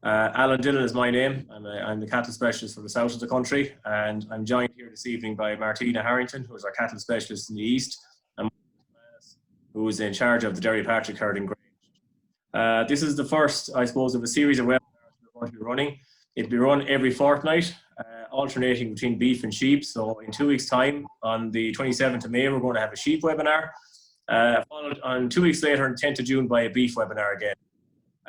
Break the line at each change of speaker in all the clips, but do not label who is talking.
Alan Dillon is my name. I'm the cattle specialist for the south of the country, and I'm joined here this evening by Martina Harrington, who is our cattle specialist in the east, and Michael McManus, who is in charge of the Derrypatrick herd in Grange. This is the first, I suppose, of a series of webinars we're going to be running. It'll be run every fortnight, alternating between beef and sheep. So in 2 weeks' time, on the 27th of May, we're going to have a sheep webinar, followed on 2 weeks later on 10th of June by a beef webinar again.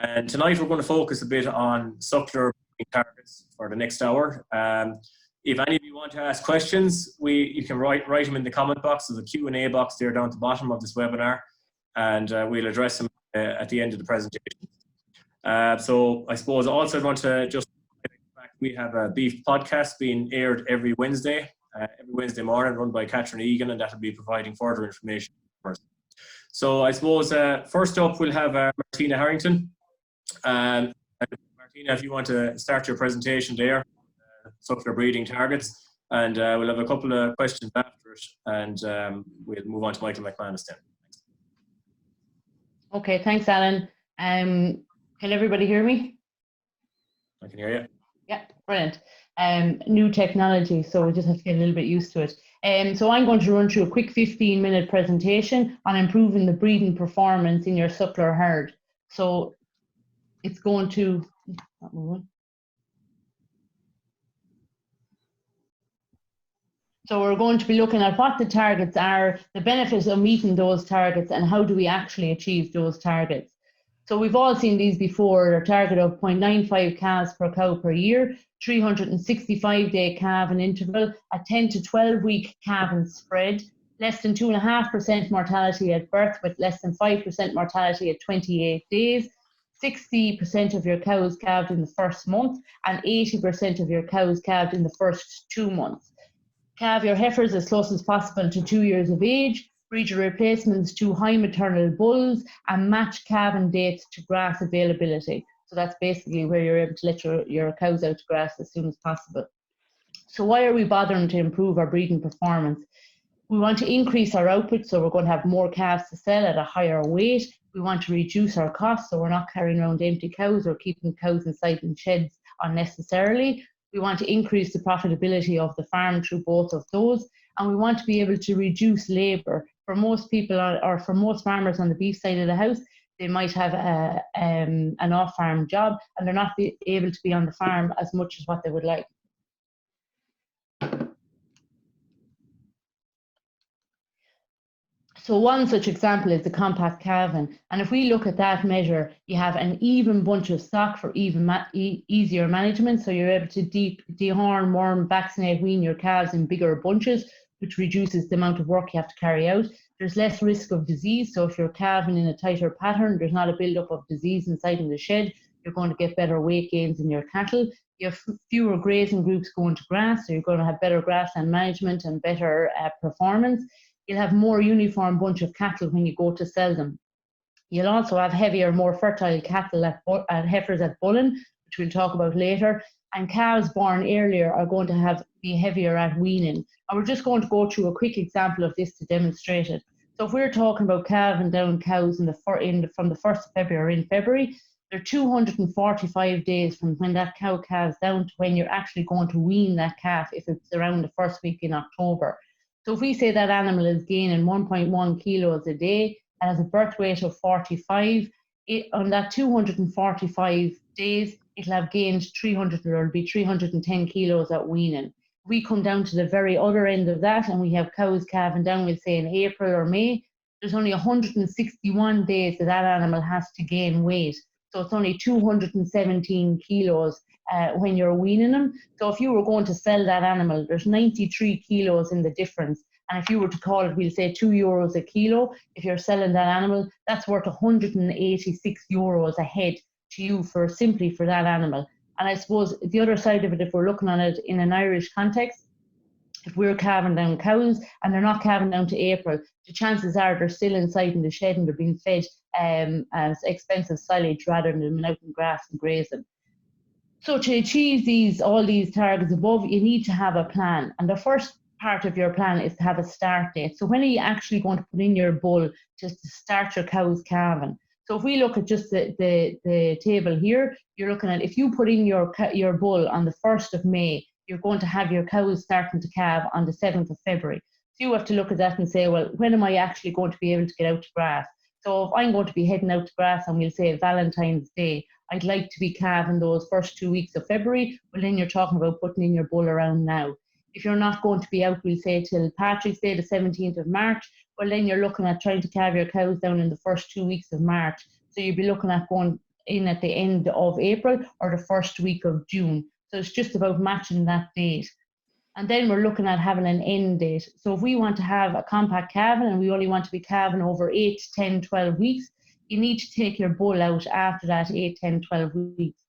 And tonight we're going to focus a bit on Suckler Breeding Targets for the next hour. If any of you want to ask questions, you can write them in the comment box. There's a Q&A box there down at the bottom of this webinar, and we'll address them at the end of the presentation. So I suppose also I want to just, we have a beef podcast being aired every Wednesday morning, run by Catherine Egan, and that will be providing further information. So I suppose first up we'll have Martina Harrington. Martina, if you want to start your presentation there, Suckler Breeding Targets, and we'll have a couple of questions after it, and we'll move on to Michael McManus then.
Okay, thanks, Alan. Can everybody hear me?
I can hear you.
Yeah, brilliant. New technology, so we just have to get a little bit used to it. So I'm going to run through a quick 15-minute presentation on improving the breeding performance in your suckler herd. So it's going to, so we're going to be looking at what the targets are, the benefits of meeting those targets, and how do we actually achieve those targets. So we've all seen these before, a target of 0.95 calves per cow per year, 365-day calving interval, a 10 to 12-week calving spread, less than 2.5% mortality at birth with less than 5% mortality at 28 days, 60% of your cows calved in the first month, and 80% of your cows calved in the first 2 months. Calve your heifers as close as possible to 2 years of age, breed your replacements to high maternal bulls, and match calving dates to grass availability. So that's basically where you're able to let your cows out to grass as soon as possible. So why are we bothering to improve our breeding performance? We want to increase our output, so we're going to have more calves to sell at a higher weight. We want to reduce our costs, so we're not carrying around empty cows or keeping cows inside in sheds unnecessarily. We want to increase the profitability of the farm through both of those, and we want to be able to reduce labour. For most people, or for most farmers on the beef side of the house, they might have an off-farm job, and they're not able to be on the farm as much as what they would like. So one such example is the compact calving, and if we look at that measure, you have an even bunch of stock for easier management, so you're able to dehorn, worm, vaccinate, wean your calves in bigger bunches, which reduces the amount of work you have to carry out. There's less risk of disease, so if you're calving in a tighter pattern, there's not a build-up of disease inside in the shed, you're going to get better weight gains in your cattle. You have fewer grazing groups going to grass, so you're going to have better grassland management and better performance. You'll have more uniform bunch of cattle when you go to sell them. You'll also have heavier, more fertile cattle at heifers at bulling, which we'll talk about later. And calves born earlier are going to be heavier at weaning. And we're just going to go through a quick example of this to demonstrate it. So if we're talking about calving down cows from the 1st of February, in February, they're 245 days from when that cow calves down to when you're actually going to wean that calf if it's around the first week in October. So if we say that animal is gaining 1.1 kilos a day and has a birth weight of 45, on that 245 days, it'll have gained 310 kilos at weaning. We come down to the very other end of that and we have cows calving down, we'll say in April or May, there's only 161 days that animal has to gain weight. So it's only 217 kilos when you're weaning them. So if you were going to sell that animal, there's 93 kilos in the difference. And if you were to call it, we'll say €2 a kilo, if you're selling that animal, that's worth 186 euros a head to you simply for that animal. And I suppose the other side of it, if we're looking at it in an Irish context, if we're calving down cows and they're not calving down to April, the chances are they're still inside in the shed and they're being fed as expensive silage rather than out in grass and grazing. So to achieve all these targets above, you need to have a plan. And the first part of your plan is to have a start date. So when are you actually going to put in your bull to start your cows calving? So if we look at just the table here, you're looking at, if you put in your bull on the 1st of May, you're going to have your cows starting to calve on the 7th of February. So you have to look at that and say, well, when am I actually going to be able to get out to grass? So if I'm going to be heading out to grass on, we'll say, Valentine's Day, I'd like to be calving those first 2 weeks of February, well, then you're talking about putting in your bull around now. If you're not going to be out, we'll say, till Patrick's Day, the 17th of March, well, then you're looking at trying to calve your cows down in the first 2 weeks of March. So you'll be looking at going in at the end of April or the first week of June. So it's just about matching that date. And then we're looking at having an end date. So if we want to have a compact calving and we only want to be calving over 8, 10, 12 weeks, you need to take your bull out after that 8, 10, 12 weeks.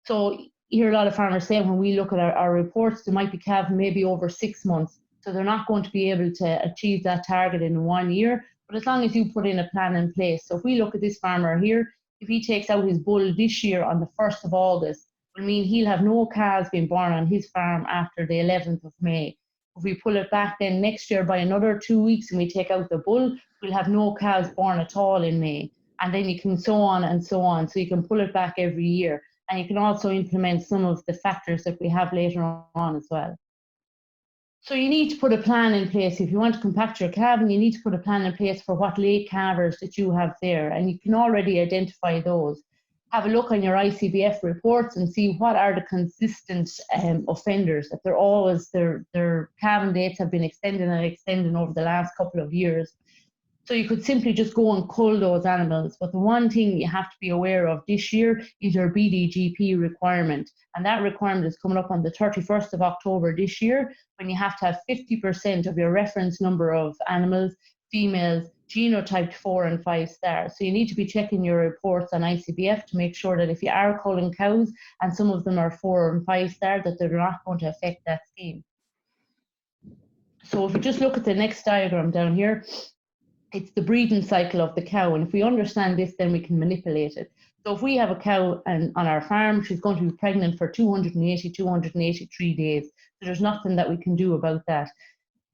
So you hear a lot of farmers saying, when we look at our reports, they might be calving maybe over 6 months. So they're not going to be able to achieve that target in 1 year. But as long as you put in a plan in place. So if we look at this farmer here, if he takes out his bull this year on the 1st of August, will mean he'll have no calves being born on his farm after the 11th of May. If we pull it back then next year by another 2 weeks and we take out the bull, we'll have no calves born at all in May. And then you can so on and so on. So you can pull it back every year. And you can also implement some of the factors that we have later on as well. So you need to put a plan in place. If you want to compact your calving, you need to put a plan in place for what late calvers that you have there. And you can already identify those. Have a look on your ICBF reports and see what are the consistent offenders, that they're always, their calving dates have been extending and extending over the last couple of years. So you could simply just go and cull those animals. But the one thing you have to be aware of this year is your BDGP requirement. And that requirement is coming up on the 31st of October this year, when you have to have 50% of your reference number of animals, females, genotyped 4 and 5 stars. So you need to be checking your reports on ICBF to make sure that if you are culling cows and some of them are 4 and 5 star, that they're not going to affect that scheme. So if you just look at the next diagram down here, it's the breeding cycle of the cow. And if we understand this, then we can manipulate it. So if we have a cow on our farm, she's going to be pregnant for 283 days. So there's nothing that we can do about that.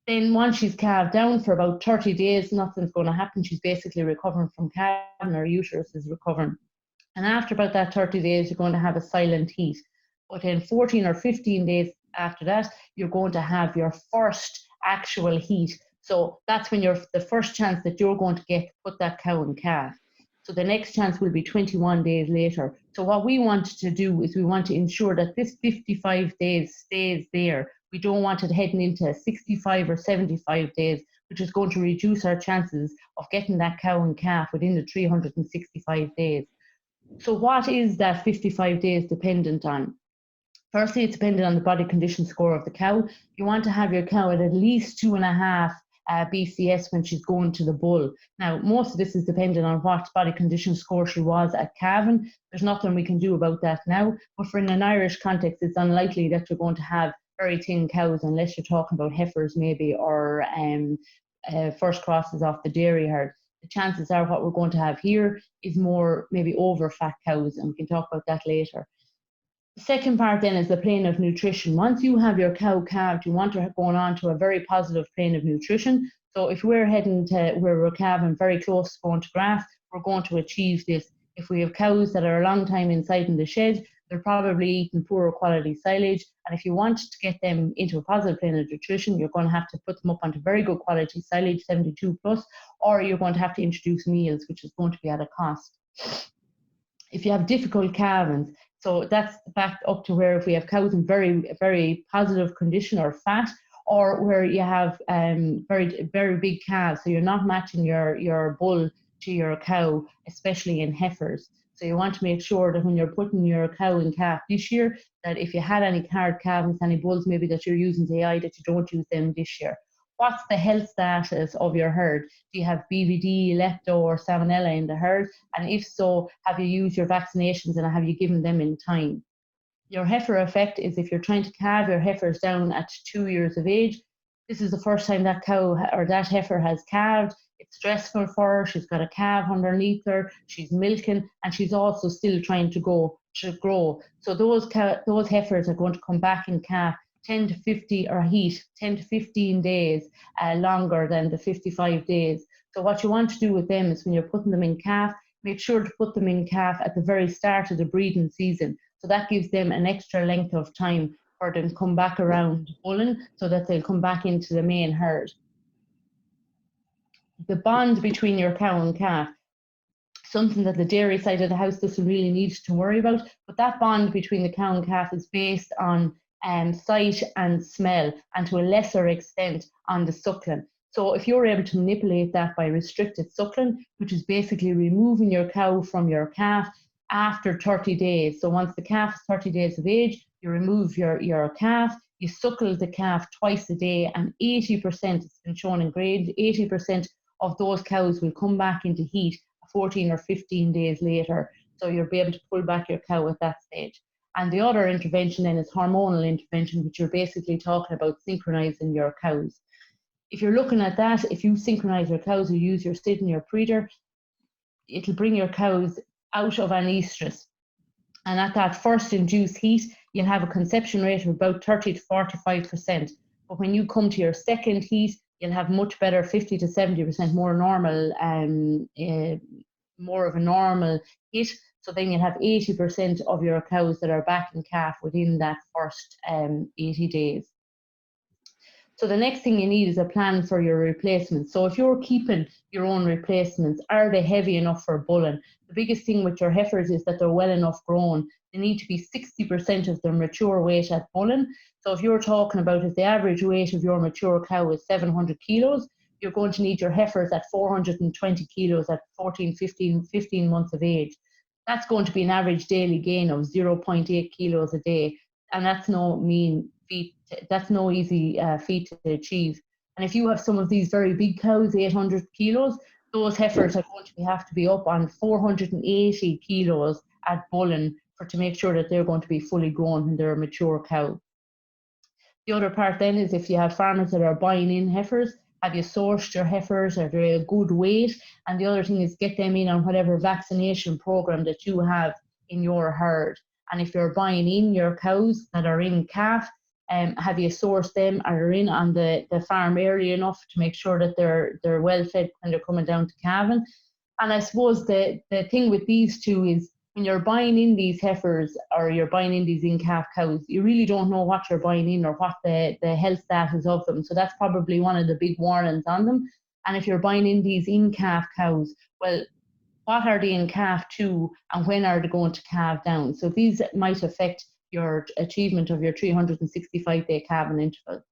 Then once she's calved down for about 30 days, nothing's going to happen. She's basically recovering from calving, her uterus is recovering. And after about that 30 days, you're going to have a silent heat. But then 14 or 15 days after that, you're going to have your first actual heat. So that's when you're the first chance that you're going to get to put that cow in calf. So the next chance will be 21 days later. So what we want to do is we want to ensure that this 55 days stays there. We don't want it heading into 65 or 75 days, which is going to reduce our chances of getting that cow and calf within the 365 days. So what is that 55 days dependent on? Firstly, it's dependent on the body condition score of the cow. You want to have your cow at least 2.5 BCS when she's going to the bull. Now, most of this is dependent on what body condition score she was at calving. There's nothing we can do about that now, but for in an Irish context, it's unlikely that you're going to have very thin cows unless you're talking about heifers maybe, or first crosses off the dairy herd. The chances are what we're going to have here is more maybe over fat cows, and we can talk about that later. The second part then is the plane of nutrition. Once you have your cow calved, you want her going on to a very positive plane of nutrition. So if we're heading to where we're calving very close to going to grass, we're going to achieve this. If we have cows that are a long time inside in the shed, they're probably eating poorer quality silage. And if you want to get them into a positive plane of nutrition, you're going to have to put them up onto very good quality silage, 72 plus, or you're going to have to introduce meals, which is going to be at a cost. If you have difficult calvings, so that's back up to where if we have cows in very, very positive condition or fat, or where you have very, very big calves. So you're not matching your bull to your cow, especially in heifers. So you want to make sure that when you're putting your cow in calf this year, that if you had any hard calvings, any bulls maybe that you're using AI, that you don't use them this year. What's the health status of your herd? Do you have BVD, lepto or salmonella in the herd? And if so, have you used your vaccinations and have you given them in time? Your heifer effect is if you're trying to calve your heifers down at 2 years of age. This is the first time that cow or that heifer has calved. It's stressful for her. She's got a calf underneath her. She's milking, and she's also still trying to grow. So those heifers are going to come back in calf 10 to 50 or heat 10 to 15 days longer than the 55 days. So what you want to do with them is when you're putting them in calf, make sure to put them in calf at the very start of the breeding season. So that gives them an extra length of time for them to come back around bulling, so that they'll come back into the main herd. The bond between your cow and calf, something that the dairy side of the house doesn't really need to worry about, but that bond between the cow and calf is based on sight and smell, and to a lesser extent on the suckling. So if you're able to manipulate that by restricted suckling, which is basically removing your cow from your calf after 30 days. So once the calf is 30 days of age, you remove your calf, you suckle the calf twice a day, and 80%, it's been shown in Grange, 80% of those cows will come back into heat 14 or 15 days later. So you'll be able to pull back your cow at that stage. And the other intervention then is hormonal intervention, which you're basically talking about synchronizing your cows. If you're looking at that, if you synchronize your cows or use your SID and your breeder, it'll bring your cows out of an estrus. And at that first induced heat, you'll have a conception rate of about 30 to 45%. But when you come to your second heat, you'll have much better, 50 to 70% more normal, more of a normal hit. So then you'll have 80% of your cows that are back in calf within that first 80 days. So the next thing you need is a plan for your replacements. So if you're keeping your own replacements, are they heavy enough for bulling? The biggest thing with your heifers is that they're well enough grown. They need to be 60% of their mature weight at bulling. So if you're talking about, if the average weight of your mature cow is 700 kilos, you're going to need your heifers at 420 kilos at 14, 15 months of age. That's going to be an average daily gain of 0.8 kilos a day. And that's no mean feat. That's no easy feat to achieve. And if you have some of these very big cows, 800 kilos, those heifers are going to have to be up on 480 kilos at bulling to make sure that they're going to be fully grown when they're a mature cow. The other part then is if you have farmers that are buying in heifers, have you sourced your heifers? Are they a good weight? And the other thing is get them in on whatever vaccination program that you have in your herd. And if you're buying in your cows that are in calf, have you sourced them, are in on the farm early enough to make sure that they're well fed when they're coming down to calving? And I suppose the thing with these two is when you're buying in these heifers or you're buying in these in-calf cows, you really don't know what you're buying in or what the health status of them. So that's probably one of the big warnings on them. And if you're buying in these in-calf cows, well, what are they in calf to and when are they going to calve down? So these might affect your achievement of your 365-day calving interval.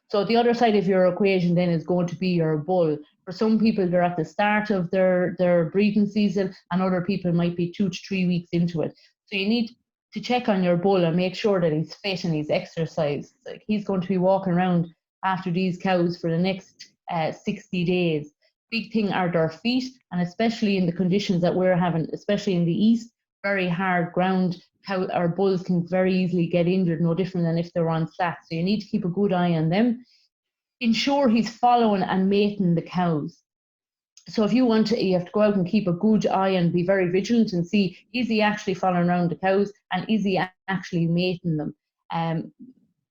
So the other side of your equation then is going to be your bull. For some people, they're at the start of their breeding season, and other people might be 2 to 3 weeks into it. So you need to check on your bull and make sure that he's fit and he's exercised. Like he's going to be walking around after these cows for the next 60 days. Big thing are their feet, and especially in the conditions that we're having, especially in the east, very hard ground. Our bulls can very easily get injured, no different than if they're on flat. So you need to keep a good eye on them. Ensure he's following and mating the cows. So if you want to, you have to go out and keep a good eye and be very vigilant and see, is he actually following around the cows and is he actually mating them?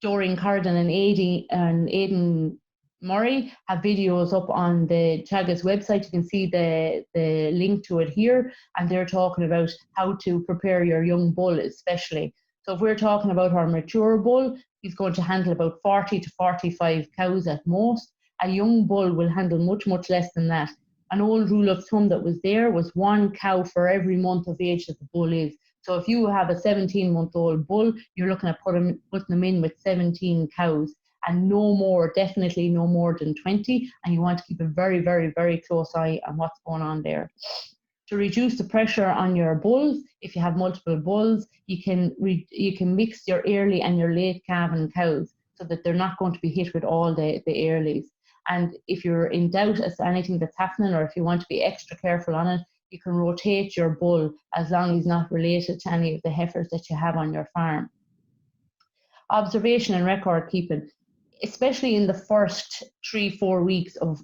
Doreen Carden and Aidan Murray have videos up on the Teagasc website. You can see the link to it here, and they're talking about how to prepare your young bull especially. So if we're talking about our mature bull, he's going to handle about 40 to 45 cows at most. A young bull will handle much, much less than that. An old rule of thumb that was there was 1 cow for every month of age that the bull is. So if you have a 17-month-old bull, you're looking at putting them in with 17 cows. And no more, definitely no more than 20. And you want to keep a very, very, very close eye on what's going on there. To reduce the pressure on your bulls, if you have multiple bulls, you can mix your early and your late calving cows so that they're not going to be hit with all the earlies. And if you're in doubt as to anything that's happening, or if you want to be extra careful on it, you can rotate your bull as long as he's not related to any of the heifers that you have on your farm. Observation and record keeping. Especially in the first 3-4 weeks of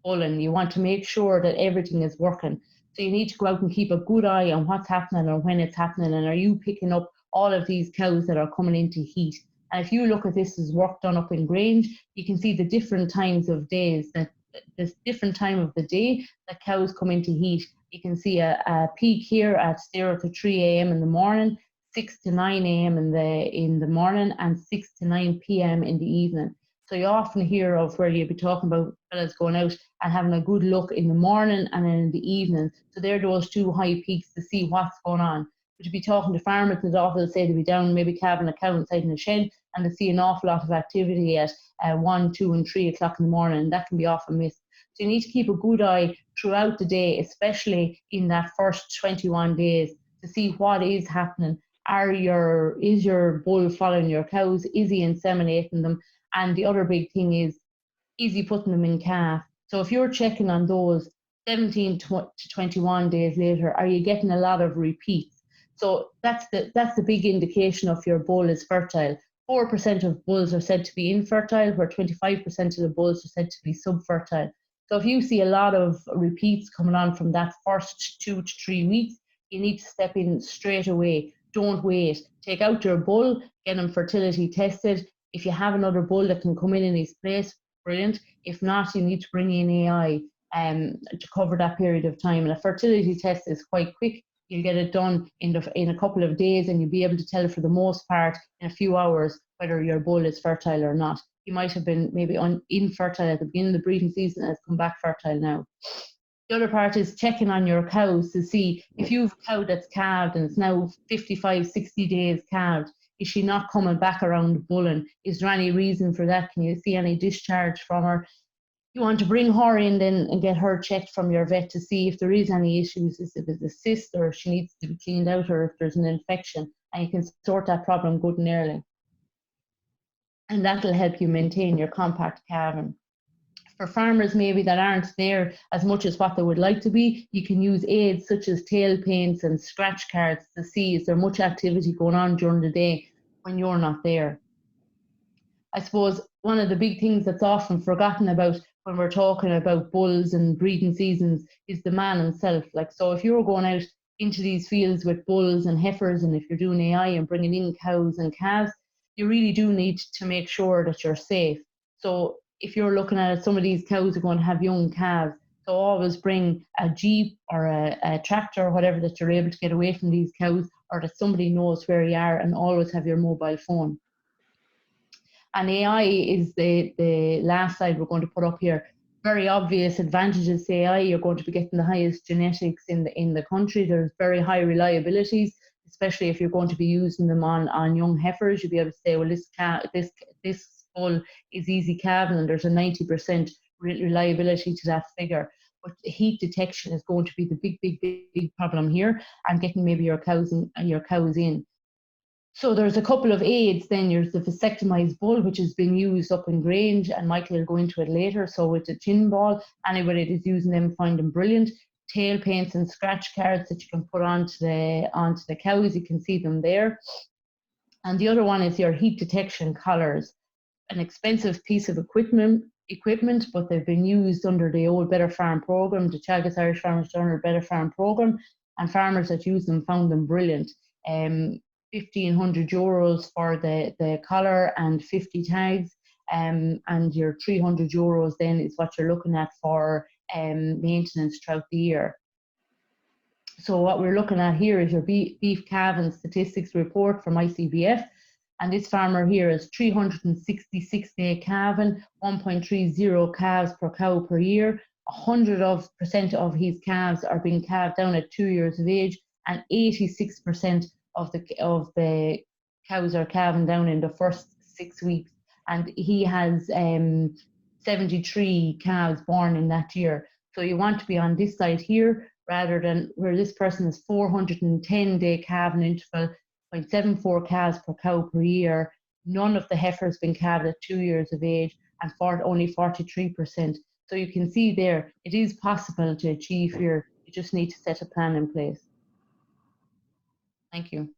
bulling, you want to make sure that everything is working. So you need to go out and keep a good eye on what's happening or when it's happening, and are you picking up all of these cows that are coming into heat. And if you look at this as work done up in Grange, you can see the different times of days that this different time of the day that cows come into heat. You can see a peak here at 0 to 3 a.m. in the morning, 6 to 9 a.m. in the morning, and 6 to 9 p.m. in the evening. So you often hear of where you'd be talking about fellas going out and having a good look in the morning and in the evening. So they're those two high peaks to see what's going on. But to be talking to farmers, they'd often say to be down maybe calving a cow inside in a shed, and to see an awful lot of activity at 1, 2 and 3 o'clock in the morning. That can be often missed. So you need to keep a good eye throughout the day, especially in that first 21 days, to see what is happening. Is your bull following your cows? Is he inseminating them? And the other big thing is he putting them in calf? So if you're checking on those 17 to 21 days later, are you getting a lot of repeats? So that's the big indication of your bull is fertile. 4% of bulls are said to be infertile, where 25% of the bulls are said to be subfertile. So if you see a lot of repeats coming on from that first 2 to 3 weeks, you need to step in straight away. Don't wait. Take out your bull, get him fertility tested. If you have another bull that can come in his place, brilliant. If not, you need to bring in AI to cover that period of time. And a fertility test is quite quick. You'll get it done in a couple of days, and you'll be able to tell for the most part in a few hours whether your bull is fertile or not. You might have been maybe infertile at the beginning of the breeding season and has come back fertile now. The other part is checking on your cows to see if you have a cow that's calved and it's now 55, 60 days calved. Is she not coming back around bulling? Is there any reason for that? Can you see any discharge from her? You want to bring her in then and get her checked from your vet to see if there is any issues, if it's a cyst or if she needs to be cleaned out or if there's an infection, and you can sort that problem good and early. And that'll help you maintain your compact calving. For farmers maybe that aren't there as much as what they would like to be, you can use aids such as tail paints and scratch cards to see is there much activity going on during the day when you're not there. I suppose one of the big things that's often forgotten about when we're talking about bulls and breeding seasons is the man himself. Like, so if you're going out into these fields with bulls and heifers, and if you're doing AI and bringing in cows and calves, you really do need to make sure that you're safe. So if you're looking at it, some of these cows are going to have young calves. So always bring a Jeep or a tractor or whatever that you're able to get away from these cows, or that somebody knows where you are, and always have your mobile phone. And AI is the last slide we're going to put up here. Very obvious advantages to AI. You're going to be getting the highest genetics in the country. There's very high reliabilities, especially if you're going to be using them on young heifers. You'll be able to say, well, this bull is easy calving, and there's a 90% reliability to that figure. But heat detection is going to be the big problem here, and getting maybe your cows in. So there's a couple of aids then. There's the vasectomized bull, which has been used up in Grange, and Michael will go into it later. So with the chin ball, anybody that's using them find them brilliant. Tail paints and scratch cards that you can put onto the cows, you can see them there. And the other one is your heat detection collars. An expensive piece of equipment, but they've been used under the old Better Farm program, the Teagasc Irish Farmers Journal Better Farm program, and farmers that use them found them brilliant. 1,500 euros for the collar and 50 tags, and your 300 euros then is what you're looking at for maintenance throughout the year. So what we're looking at here is your beef calving statistics report from ICBF, and this farmer here is 366-day calving, 1.30 calves per cow per year. 100% of his calves are being calved down at 2 years of age, and 86% of the cows are calving down in the first 6 weeks. And he has 73 calves born in that year. So you want to be on this side here rather than where this person is 410-day calving interval, 0.74 calves per cow per year. None of the heifers been calved at 2 years of age, and only 43%. So you can see there, it is possible to achieve here. You just need to set a plan in place. Thank you.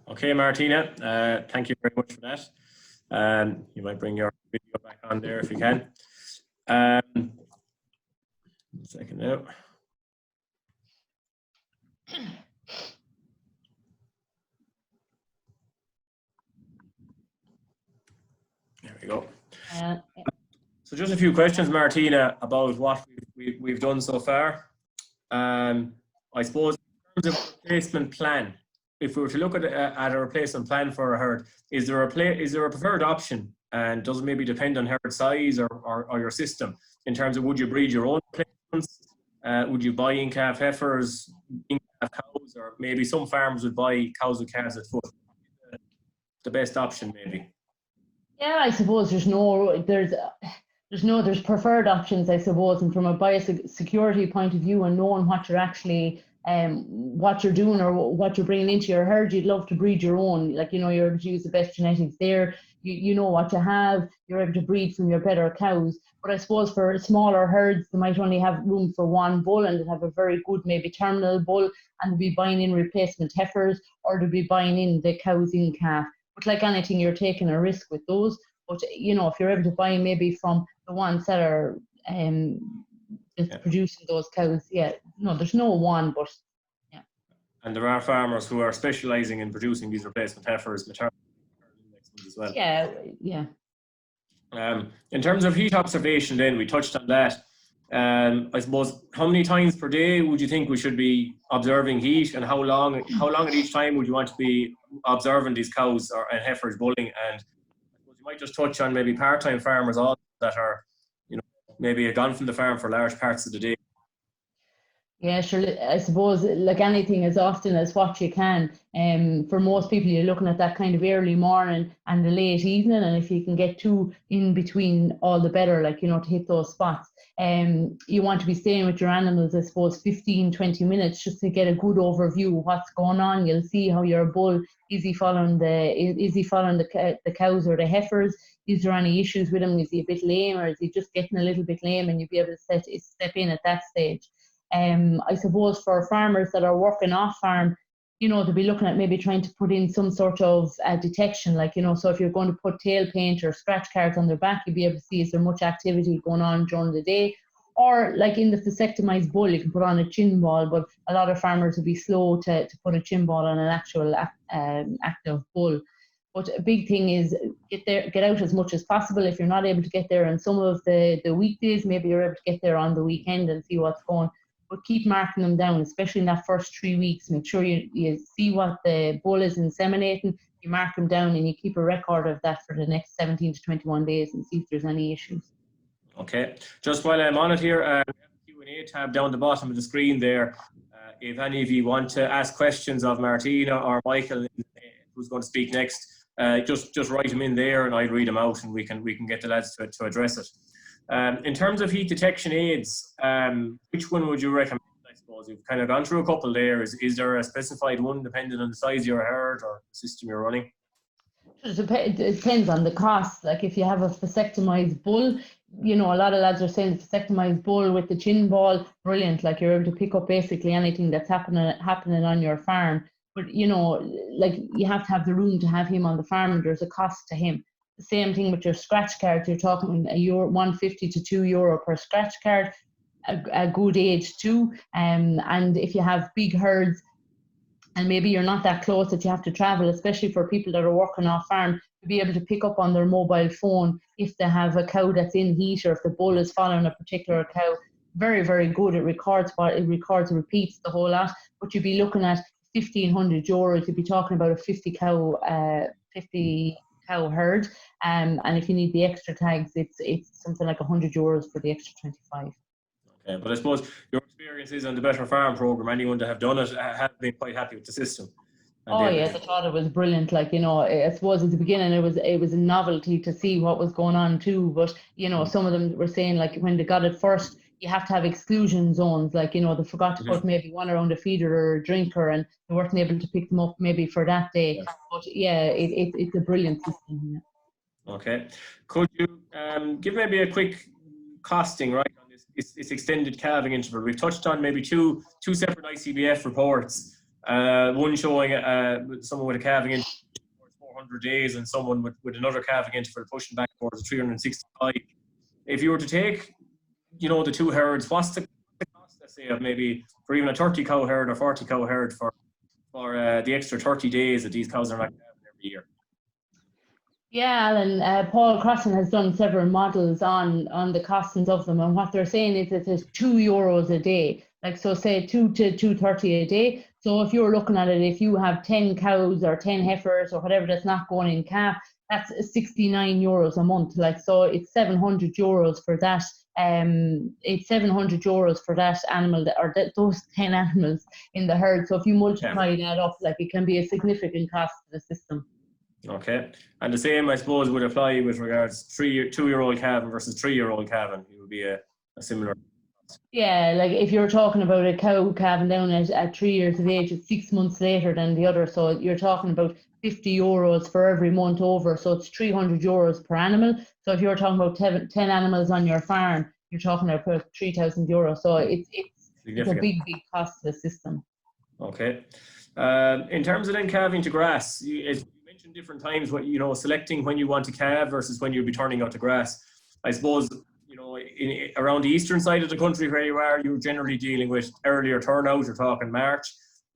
Okay, Martina, thank you very much for that. You might bring your video back on there if you can. A second now. just a few questions, Martina, about what we've done so far. I suppose in terms of replacement plan, if we were to look at a replacement plan for a herd, is there a preferred option, and does it maybe depend on herd size or your system in terms of, would you breed your own replacements? Would you buy in-calf heifers, in-calf cows, or maybe some farmers would buy cows with calves at foot? The best option, maybe.
Yeah, I suppose there's preferred options, I suppose, and from a biosecurity point of view and knowing what you're actually what you're doing or what you're bringing into your herd, you'd love to breed your own. Like, you know, you're able to use the best genetics there. You know what you have. You're able to breed from your better cows. But I suppose for smaller herds, they might only have room for one bull, and they'd have a very good maybe terminal bull, and they'll be buying in replacement heifers, or they'll be buying in the cows in calf. But like anything, you're taking a risk with those. But, you know, if you're able to buy maybe from the ones that are producing those cows, there's no one, but yeah.
And there are farmers who are specialising in producing these replacement heifers, maternal as well.
Yeah.
In terms of heat observation, then we touched on that. I suppose, how many times per day would you think we should be observing heat, and how long at each time would you want to be observing these cows and heifers bulling? And I suppose you might just touch on maybe part-time farmers also that are, you know, maybe gone from the farm for large parts of the day.
Yeah, sure. I suppose, like anything, as often as what you can. For most people, you're looking at that kind of early morning and the late evening, and if you can get two in between, all the better, like, you know, to hit those spots. You want to be staying with your animals, I suppose, 15-20 minutes just to get a good overview of what's going on. You'll see how your bull, is he following the cows or the heifers? Is there any issues with him? Is he a bit lame, or is he just getting a little bit lame? And you'll be able to step in at that stage. I suppose for farmers that are working off farm, you know, they'll be looking at maybe trying to put in some sort of detection, like, you know, so if you're going to put tail paint or scratch cards on their back, you'll be able to see is there much activity going on during the day. Or like in the vasectomized bull, you can put on a chin ball, but a lot of farmers will be slow to put a chin ball on an actual active bull. But a big thing is get out as much as possible. If you're not able to get there on some of the weekdays, maybe you're able to get there on the weekend and see what's going on. But keep marking them down, especially in that first 3 weeks. Make sure you see what the bull is inseminating, you mark them down, and you keep a record of that for the next 17 to 21 days and see if there's any issues. Okay.
Just while I'm on it here, we have the Q&A tab down the bottom of the screen there. If any of you want to ask questions of Martina or Michael, who's going to speak next, just write them in there and I'll read them out, and we can get the lads to address it. In terms of heat detection aids, which one would you recommend? I suppose you've kind of gone through a couple there. Is there a specified one depending on the size of your herd or system you're running?
It depends on the cost. Like if you have a vasectomized bull, you know, a lot of lads are saying the vasectomized bull with the chin ball, brilliant. Like you're able to pick up basically anything that's happening on your farm. But, you know, like you have to have the room to have him on the farm, and there's a cost to him. The same thing with your scratch cards. You're talking €1.50 to €2 per scratch card, a good age too. And if you have big herds and maybe you're not that close that you have to travel, especially for people that are working off farm, to be able to pick up on their mobile phone if they have a cow that's in heat, or if the bull is following a particular cow. Very, very good. It records and repeats the whole lot. But you'd be looking at €1,500. You'd be talking about a 50 cow herd, and if you need the extra tags, it's something like €100 for the extra 25.
Okay, but I suppose your experiences on the Better Farm program, anyone that have done it have been quite happy with the system.
Yes, I thought it was brilliant. Like, you know, I suppose at the beginning it was a novelty to see what was going on too, but you know, some of them were saying like when they got it first, you have to have exclusion zones, like, you know, they forgot to put maybe one around a feeder or a drinker, and they weren't able to pick them up maybe for that day. But yeah, it's a brilliant system.
Yeah. Okay. Could you give maybe a quick costing, right, on this extended calving interval? We've touched on maybe two separate ICBF reports. One showing someone with a calving interval for 400 days and someone with another calving interval pushing back towards 365. If you were to take, you know, the two herds, what's the cost, let's say, of maybe for even a 30 cow herd or 40 cow herd for the extra 30 days that these cows are not calving every year?
Yeah, Alan, Paul Crossan has done several models on the costings of them, and what they're saying is that it's €2 a day. Like, so say 2 to 2.30 a day. So if you're looking at it, if you have 10 cows or 10 heifers or whatever that's not going in calf, that's €69 a month. Like, so it's €700 for that. It's €700 for that animal those 10 animals in the herd. So if you multiply that up, like, it can be a significant cost to the system.
Okay, and the same, I suppose, would apply with regards 2-year-old calving versus 3-year-old calving. It would be a similar.
Yeah, like if you're talking about a cow calving down at 3 years of age, it's 6 months later than the other. So you're talking about €50 for every month over. So it's €300 per animal. So if you're talking about 10 animals on your farm, you're talking about €3,000. So it's a big cost to the system.
Okay. In terms of then calving to grass, you mentioned different times what selecting when you want to calve versus when you'll be turning out to grass. I suppose around the eastern side of the country where you are, you're generally dealing with earlier turnout. You're talking March.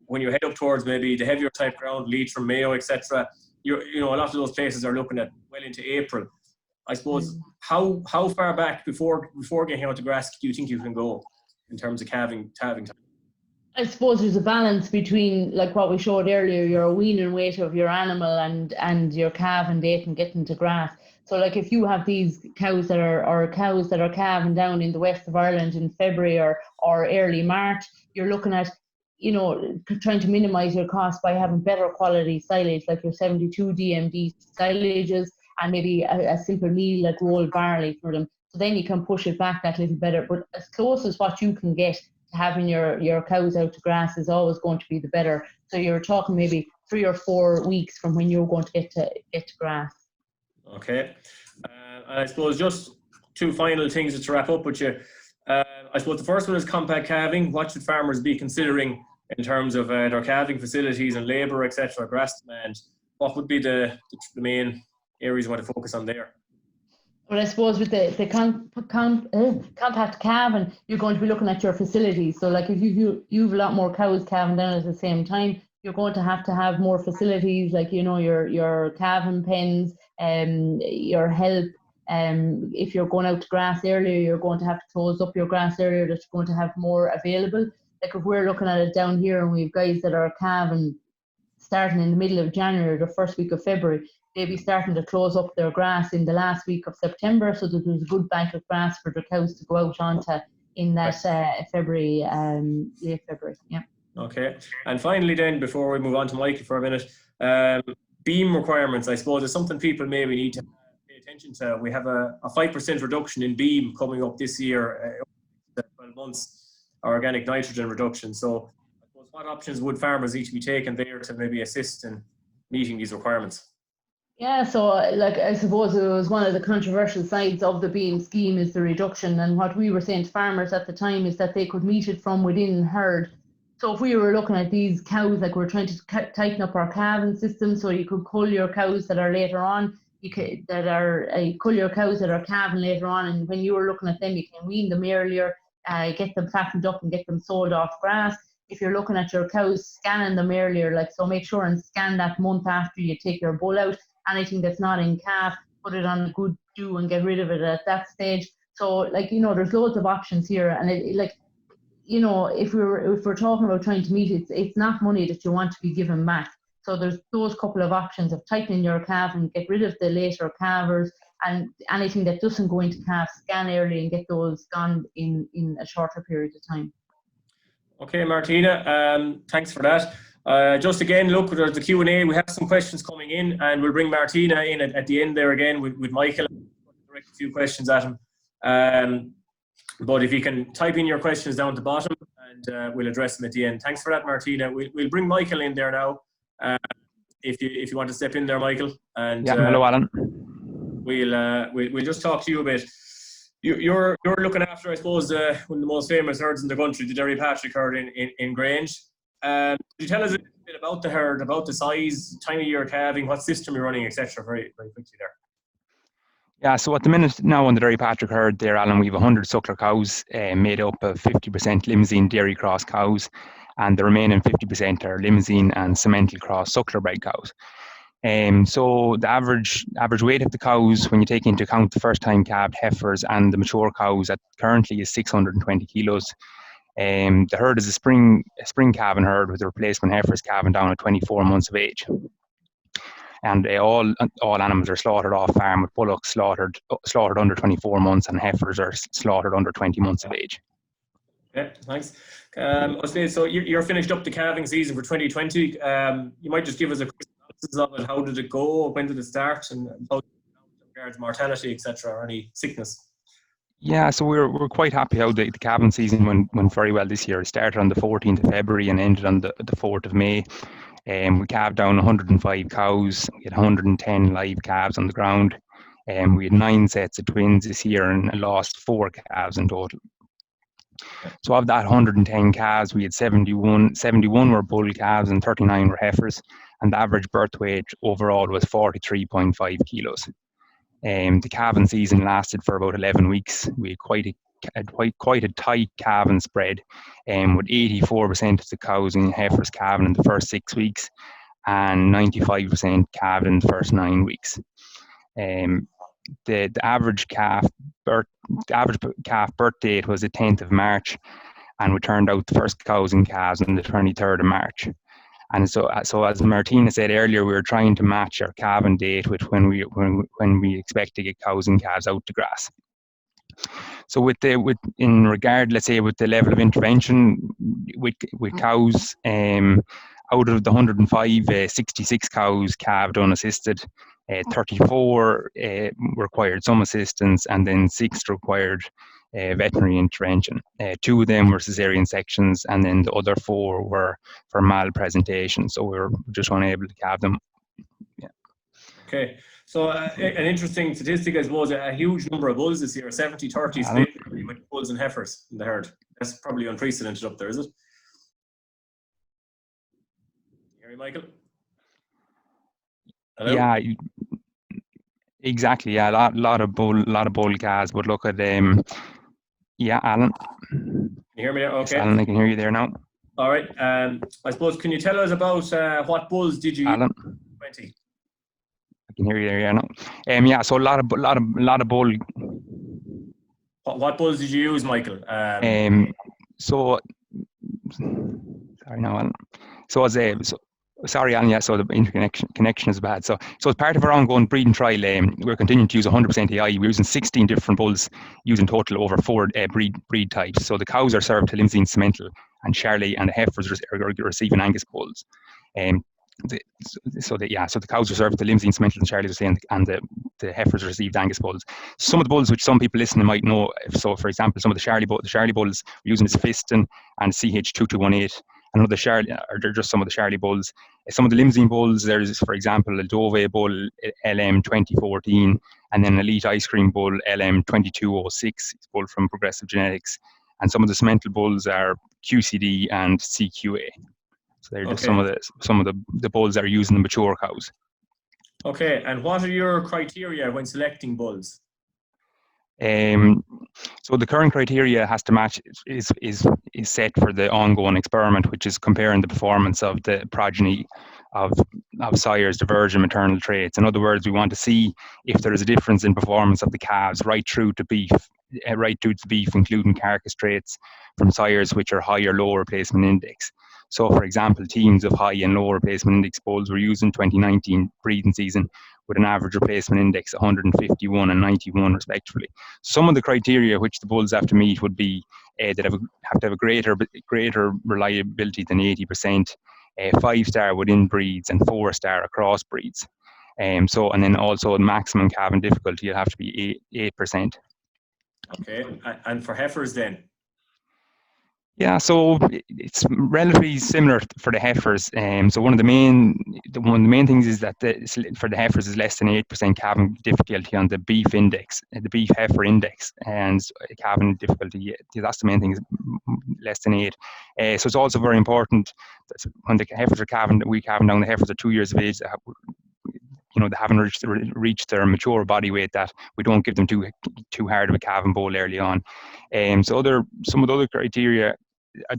When you head up towards maybe the heavier type ground, Leitrim, Mayo, etc., a lot of those places are looking at well into April. I suppose how far back before getting out to grass do you think you can go in terms of calving time?
I suppose there's a balance between, like what we showed earlier, your weaning weight of your animal and your calving date and getting to grass. So like if you have these cows that are calving down in the west of Ireland in February or early March, you're looking at, trying to minimize your cost by having better quality silage, like your 72 DMD silages, and maybe a simple meal like rolled barley for them. So then you can push it back that little better. But as close as what you can get to having your cows out to grass is always going to be the better. So you're talking maybe 3 or 4 weeks from when you're going to get to grass.
Okay. I suppose just two final things to wrap up with you. I suppose the first one is compact calving. What should farmers be considering in terms of their calving facilities and labour, etc., grass demand? What would be the main areas you want to focus on there?
Well, I suppose with the compact calving, you're going to be looking at your facilities. So like if you've a lot more cows calving down at the same time, you're going to have more facilities, like your calving pens, your help. If you're going out to grass earlier, you're going to have to close up your grass area. That's going to have more available. Like if we're looking at it down here and we've guys that are calving starting in the middle of January, the first week of February, they'll be starting to close up their grass in the last week of September, so that there's a good bank of grass for the cows to go out onto in that February, late February. Yeah.
Okay. And finally then, before we move on to Michael for a minute, beam requirements, I suppose, is something people maybe need to pay attention to. We have a 5% reduction in beam coming up this year, 12 months, organic nitrogen reduction. So I suppose what options would farmers need to be taking there to maybe assist in meeting these requirements?
Yeah, so like I suppose it was one of the controversial sides of the beam scheme is the reduction, and what we were saying to farmers at the time is that they could meet it from within herd. So if we were looking at these cows, like we're trying to tighten up our calving system, so you could cull your cows that are later on, cull your cows that are calving later on, and when you were looking at them, you can wean them earlier, get them fattened up and get them sold off grass. If you're looking at your cows, scanning them earlier, like so make sure and scan that month after you take your bull out. Anything that's not in calf, put it on a good dew and get rid of it at that stage. So like, there's loads of options here, and if we're talking about trying to meet it, it's not money that you want to be given back. So there's those couple of options of tightening your calf and get rid of the later calvers, and anything that doesn't go into calf, scan early and get those gone in a shorter period of time.
Okay, Martina, thanks for that. Just again, look, there's the Q&A. We have some questions coming in, and we'll bring Martina in at the end there again with Michael. Direct a few questions at him. But if you can type in your questions down at the bottom, and we'll address them at the end. Thanks for that, Martina. We'll bring Michael in there now. If you want to step in there, Michael. And
hello, Alan.
We'll just talk to you a bit. You're looking after, I suppose, one of the most famous herds in the country, the Derrypatrick herd in Grange. Could you tell us a bit about the herd, about the size, time of year calving, what system you're running, etc. very, very quickly there?
Yeah, so at the minute now on the Derrypatrick herd there, Alan, we have 100 suckler cows made up of 50% Limousin dairy cross cows, and the remaining 50% are Limousin and Simmental cross suckler bred cows. So the average weight of the cows, when you take into account the first time calved heifers and the mature cows, at currently is 620 kilos. The herd is a spring calving herd with the replacement heifers calving down at 24 months of age. And all animals are slaughtered off farm, with bullocks slaughtered under 24 months and heifers are slaughtered under 20 months of age.
Yeah, thanks. So you're finished up the calving season for 2020. You might just give us a quick analysis of it. How did it go? When did it start? And how regards mortality, etc., or any sickness?
Yeah, so we're quite happy how the calving season went very well this year. It started on the 14th of February and ended on the 4th of May. We calved down 105 cows. We had 110 live calves on the ground. We had 9 sets of twins this year and lost 4 calves in total. So of that 110 calves, we had 71 were bull calves and 39 were heifers. And the average birth weight overall was 43.5 kilos. The calving season lasted for about 11 weeks. We had quite a tight calving spread, with 84% of the cows and heifers calving in the first 6 weeks and 95% calved in the first 9 weeks. The average calf birth date was the 10th of March, and we turned out the first cows and calves on the 23rd of March. And so as Martina said earlier, we were trying to match our calving date with when we expect to get cows and calves out to grass. So in regard, let's say, with the level of intervention with cows, out of the 105, 66 cows calved unassisted, 34 required some assistance, and then 6 required veterinary intervention. 2 of them were cesarean sections, and then the other 4 were for malpresentation. So we were just unable to calve them. Yeah.
Okay. So an interesting statistic, I suppose, a huge number of bulls this year, 70-30 split with bulls and heifers in the herd. That's probably unprecedented up there, is it? Hear me, Michael? Hello?
Yeah, exactly. Yeah, a lot of bull calves. But look at yeah, Alan.
Can you hear me now? Okay.
Yes, Alan, I can hear you there now.
All right. I suppose, can you tell us about what bulls did you
Alan?
use in 2020?
I can hear you there, yeah, no. Yeah, so a lot of bull.
What bulls did you use, Michael?
So sorry, no, Alan. Sorry, Alan. Yeah, so the connection is bad. So as part of our ongoing breeding trial, we're continuing to use 100% AI. We're using 16 different bulls, using total over 4 breed types. So the cows are served to Limousin Simmental and Charolais, and the heifers are receiving Angus bulls. So the cows are served to Limousin Simmental and Charolais, and the heifers received Angus bulls. Some of the bulls which some people listening might know. So, for example, some of the Charolais bulls we're using is Fiston and CH2218. And the Charolais are just some of the Charolais bulls. Some of the Limousin bulls, there's, for example, a Dove bull LM 2014, and then Elite Ice Cream bull LM 2206, bull from Progressive Genetics. And some of the Simmental bulls are QCD and CQA. So they're just some of the bulls that are using the mature cows.
Okay, and what are your criteria when selecting bulls?
So the current criteria has to match is set for the ongoing experiment, which is comparing the performance of the progeny of sires, divergent maternal traits. In other words, we want to see if there is a difference in performance of the calves right through to beef, including carcass traits from sires which are high or low replacement index. So, for example, teams of high and low replacement index bulls were used in 2019 breeding season with an average replacement index 151 and 91 respectively. Some of the criteria which the bulls have to meet would be that have to have a greater reliability than 80%, 5-star within breeds, and 4-star across breeds. And then also maximum calving difficulty will have to be 8%. Okay,
and for heifers then?
Yeah, so it's relatively similar for the heifers. So one of the main things is that for the heifers is less than 8% calving difficulty on the beef index, the beef heifer index, and calving difficulty. That's the main thing, is less than 8. So it's also very important that when the heifers are calving, we calving down the heifers are 2 years of age. They haven't reached their mature body weight, that we don't give them too hard of a calving bull early on. Some of the other criteria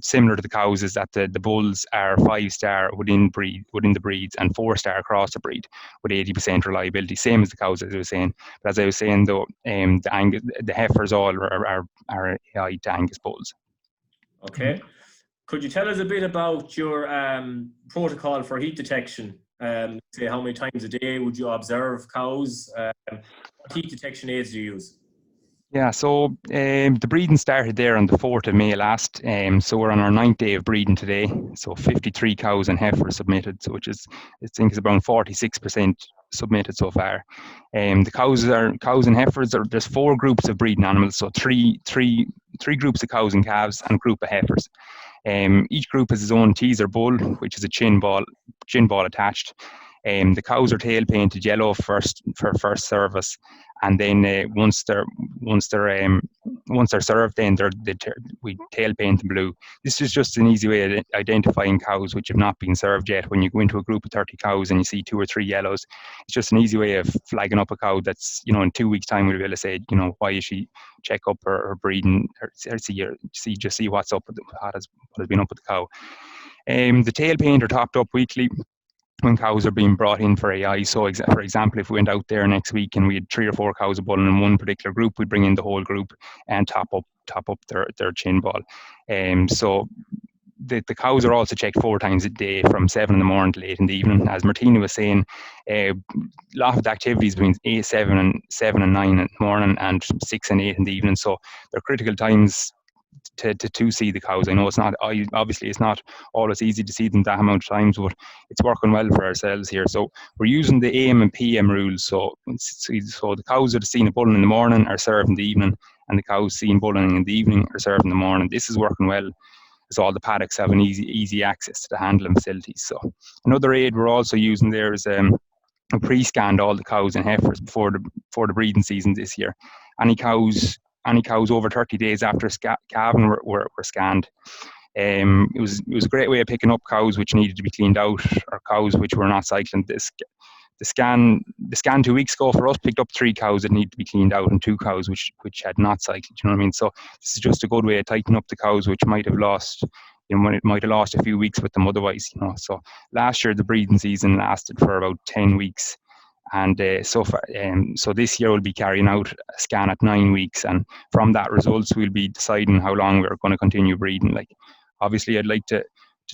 similar to the cows, is that the bulls are 5-star within the breeds and 4-star across the breed with 80% reliability, same as the cows, as I was saying. But as I was saying though, the heifers all are AI to Angus bulls.
Okay. Could you tell us a bit about your protocol for heat detection? Say how many times a day would you observe cows? What heat detection aids do you use?
Yeah, so the breeding started there on the 4th of May last. So we're on our 9th day of breeding today. So 53 cows and heifers submitted, so which is, I think, is around 46% submitted so far. The cows and heifers there's 4 groups of breeding animals, so three groups of cows and calves and a group of heifers. Each group has its own teaser bull, which is a chin ball attached. The cows are tail painted yellow first for first service, and then once they're served, then we tail paint them blue. This is just an easy way of identifying cows which have not been served yet. When you go into a group of 30 cows and you see 2 or 3 yellows, it's just an easy way of flagging up a cow that's, in 2 weeks' time we'll be able to say, why is she, check up her breeding, or see what's up with what has been up with the cow. The tail paint are topped up weekly when cows are being brought in for AI. So for example, if we went out there next week and we had 3 or 4 cows bulling in one particular group, we'd bring in the whole group and top up their chin ball. So the cows are also checked 4 times a day from 7 in the morning to 8 in the evening. As Martina was saying, a lot of the activities between 7 and 9 in the morning and 6 and 8 in the evening. So they're critical times to see the cows. I know obviously it's not always easy to see them that amount of times, but it's working well for ourselves here. So we're using the AM and PM rules. So the cows that are seen bulling in the morning are served in the evening, and the cows seen bulling in the evening are served in the morning. This is working well, so all the paddocks have an easy access to the handling facilities. So another aid we're also using there is we pre-scanned all the cows and heifers before the breeding season this year. Any cows over 30 days after calving were scanned. It was a great way of picking up cows which needed to be cleaned out, or cows which were not cycling. The scan 2 weeks ago for us picked up 3 cows that need to be cleaned out and 2 cows which had not cycled. You know what I mean? So this is just a good way of tightening up the cows which might have lost. It might have lost a few weeks with them otherwise. So last year the breeding season lasted for about 10 weeks. And so this year we'll be carrying out a scan at 9 weeks, and from that results we'll be deciding how long we're going to continue breeding. Like, obviously I'd like to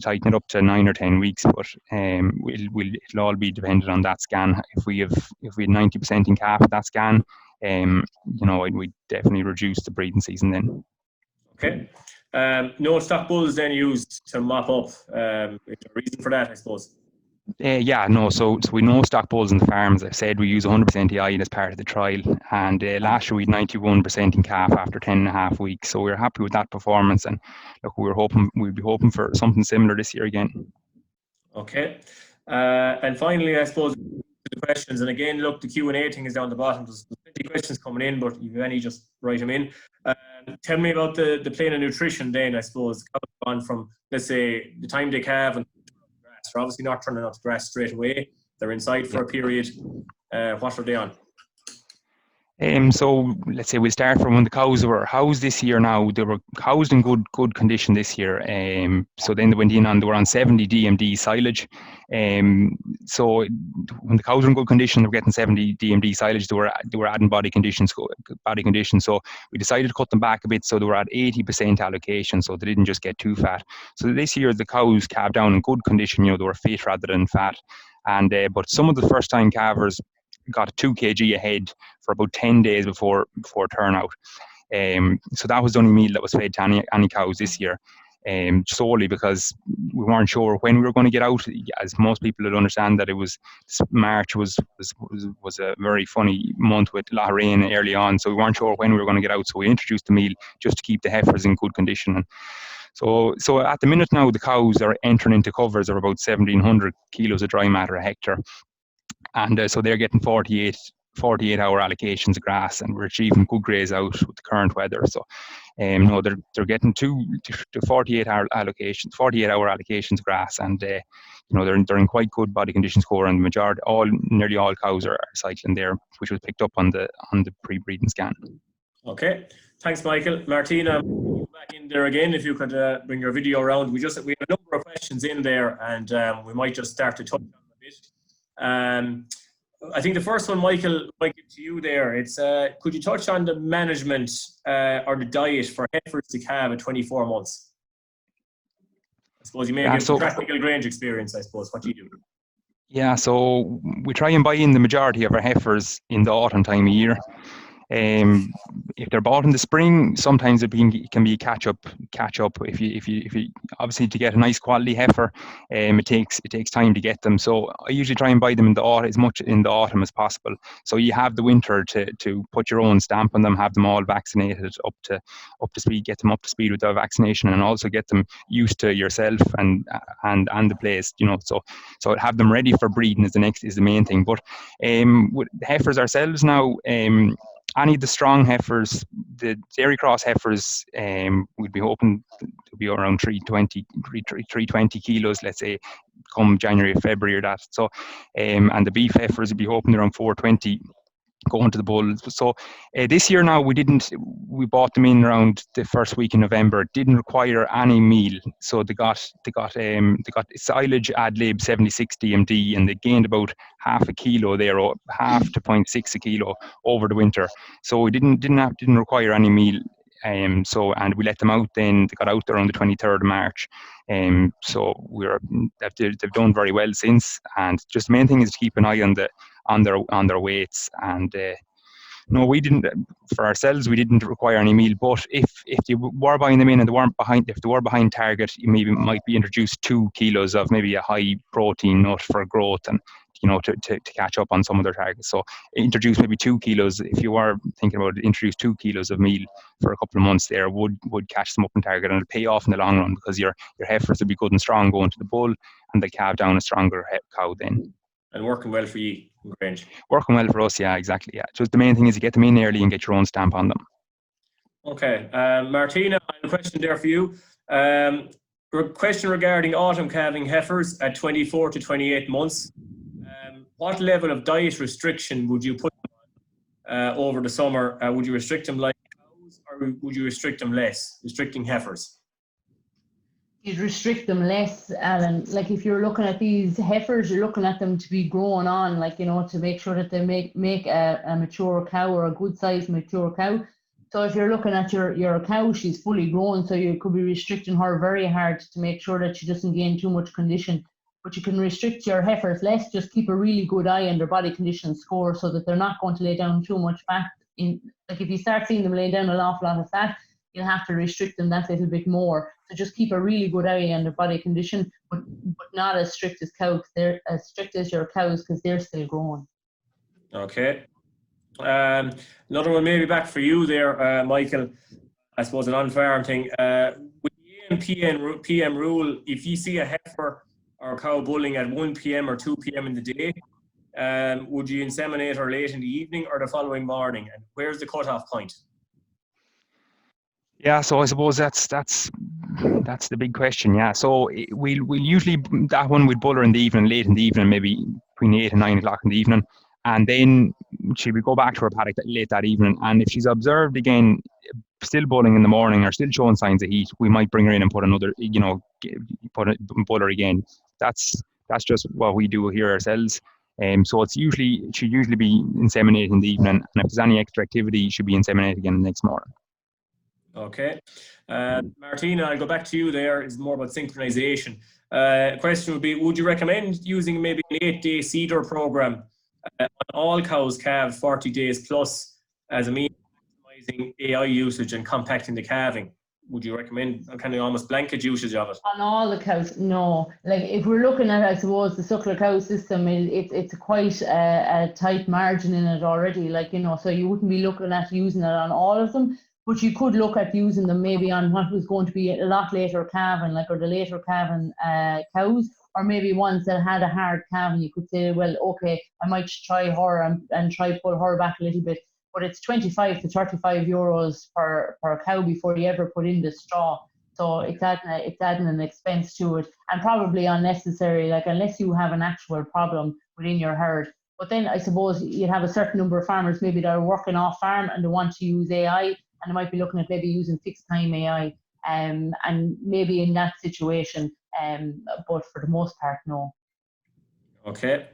tighten it up to 9 or 10 weeks, but it'll all be dependent on that scan. If we had 90% in calf at that scan, we'd definitely reduce the breeding season then.
Okay. No stock bulls then used to mop up. Is there a reason for that, I suppose?
So we know stock bulls in the farm. As I said, we use 100% EI as part of the trial, and last year we had 91% in calf after 10.5 weeks. So we're happy with that performance, and look, we'll be hoping for something similar this year again.
Okay, and finally, I suppose the questions, and again, look, the Q&A thing is down the bottom. There's plenty questions coming in, but if you have any, just write them in. Tell me about the plan of nutrition then, I suppose, on from, let's say, the time they calve and they're obviously not turning out the grass straight away. They're inside for a period. What are they on?
So let's say we'll start from when the cows were housed this year. Now they were housed in good condition this year. So then they went in they were on 70 DMD silage. So when the cows were in good condition, they were getting 70 DMD silage. They were adding body condition. So we decided to cut them back a bit. So they were at 80% allocation. So they didn't just get too fat. So this year the cows calved down in good condition. They were fit rather than fat. And but some of the first time calvers got 2 kg ahead for about 10 days before turnout. So that was the only meal that was fed to any cows this year, solely because we weren't sure when we were going to get out. As most people would understand, that March was a very funny month with a lot of rain early on, so we weren't sure when we were going to get out. So we introduced the meal just to keep the heifers in good condition. And so at the minute now, the cows are entering into covers of about 1,700 kilos of dry matter a hectare. And so they're getting 48-hour allocations of grass, and we're achieving good graze out with the current weather. So, they're getting 48-hour allocations of grass, and they're in quite good body condition score. And nearly all cows are cycling there, which was picked up on the pre-breeding scan.
Okay, thanks, Michael. Martina, back in there again. If you could bring your video around, we have a number of questions in there, and we might just start to touch on them a bit. I think the first one, Michael, might give to you there. It's could you touch on the management or the diet for heifers to calve at 24 months? I suppose you may give some practical Grange experience. I suppose what do you do?
Yeah, so we try and buy in the majority of our heifers in the autumn time of year. If they're bought in the spring, sometimes it can be catch up. If you obviously to get a nice quality heifer, it takes time to get them. So I usually try and buy them in the autumn, as much in the autumn as possible. So you have the winter to put your own stamp on them, have them all vaccinated up to speed, get them up to speed with the vaccination, and also get them used to yourself and the place. So have them ready for breeding is the main thing. But with heifers ourselves now, any of the strong heifers, the dairy cross heifers, we'd be hoping to be around 320 kilos, let's say, come January, February or that. So, and the beef heifers would be hoping around 420 going to the bulls. So this year now we bought them in around the first week in November. It didn't require any meal, so they got silage ad lib 76 DMD, and they gained about half a kilo there, or half to 0.6 a kilo over the winter. So we didn't require any meal. And we let them out. Then they got out there on the 23rd of March. So they've done very well since. And just the main thing is to keep an eye on their weights. And no, we didn't, for ourselves, we didn't require any meal. But if you were buying them in and if they were behind target, you maybe might be introduced 2 kilos of maybe a high protein nut for growth, and to catch up on some of their targets. So introduce maybe 2 kilos. If you were thinking about it, introduce 2 kilos of meal for a couple of months there would catch them up in target, and it'll pay off in the long run, because your heifers will be good and strong going to the bull, and they'll calve down a stronger cow then.
And working well for you, Grange.
Working well for us, yeah, exactly. Yeah, just the main thing is you get them in early and get your own stamp on them.
Okay, Martina, I have a question there for you. Question regarding autumn calving heifers at 24 to 28 months. What level of diet restriction would you put them on over the summer? Would you restrict them like cows, or would you restrict them less, restricting heifers?
You'd restrict them less, Alan. Like if you're looking at these heifers, you're looking at them to be grown on, to make sure that they make a mature cow, or a good sized mature cow. So if you're looking at your cow, she's fully grown, so you could be restricting her very hard to make sure that she doesn't gain too much condition. But you can restrict your heifers less, just keep a really good eye on their body condition score, so that they're not going to lay down too much fat. Like if you start seeing them lay down an awful lot of fat, you'll have to restrict them that little bit more. So just keep a really good eye on their body condition, but not as strict as cows. They're as strict as your cows, because they're still growing. Okay.
Another one maybe back for you there, Michael. I suppose an on-farm thing. With the AM PM rule, if you see a heifer or cow bulling at 1 p.m. or 2 p.m. in the day, would you inseminate her late in the evening or the following morning? And where's the cutoff point?
Yeah, so I suppose that's the big question. Yeah, so we'll usually, that one we'd bull her in the evening, late in the evening, maybe between 8 and 9 o'clock in the evening, and then she would go back to her paddock late that evening. And if she's observed again still bulling in the morning or still showing signs of heat, we might bring her in and put another, bull her again. That's just what we do here ourselves. So she'd usually be inseminated in the evening, and if there's any extra activity, she should be inseminated again the next morning.
Okay. Martina, I'll go back to you there. It's more about synchronization. Question would be, would you recommend using maybe an 8-day cedar program on all cows calved 40 days plus as a means of maximizing AI usage and compacting the calving? Would you recommend kind of almost blanket usage of it?
On all the cows, no. Like if we're looking at, I suppose, the suckler cow system, it's quite a tight margin in it already. So you wouldn't be looking at using it on all of them. But you could look at using them maybe on what was going to be a lot later calving, or the later calving cows, or maybe ones that had a hard calving. You could say, well, okay, I might try her and try pull her back a little bit. But it's 25 to 35 euros per cow before you ever put in the straw. So it's adding an expense to it, and probably unnecessary. Like unless you have an actual problem within your herd, But then I suppose you'd have a certain number of farmers maybe that are working off farm and they want to use AI, and they might be looking at maybe using fixed time AI, and maybe in that situation, but for the most part, no.
Okay.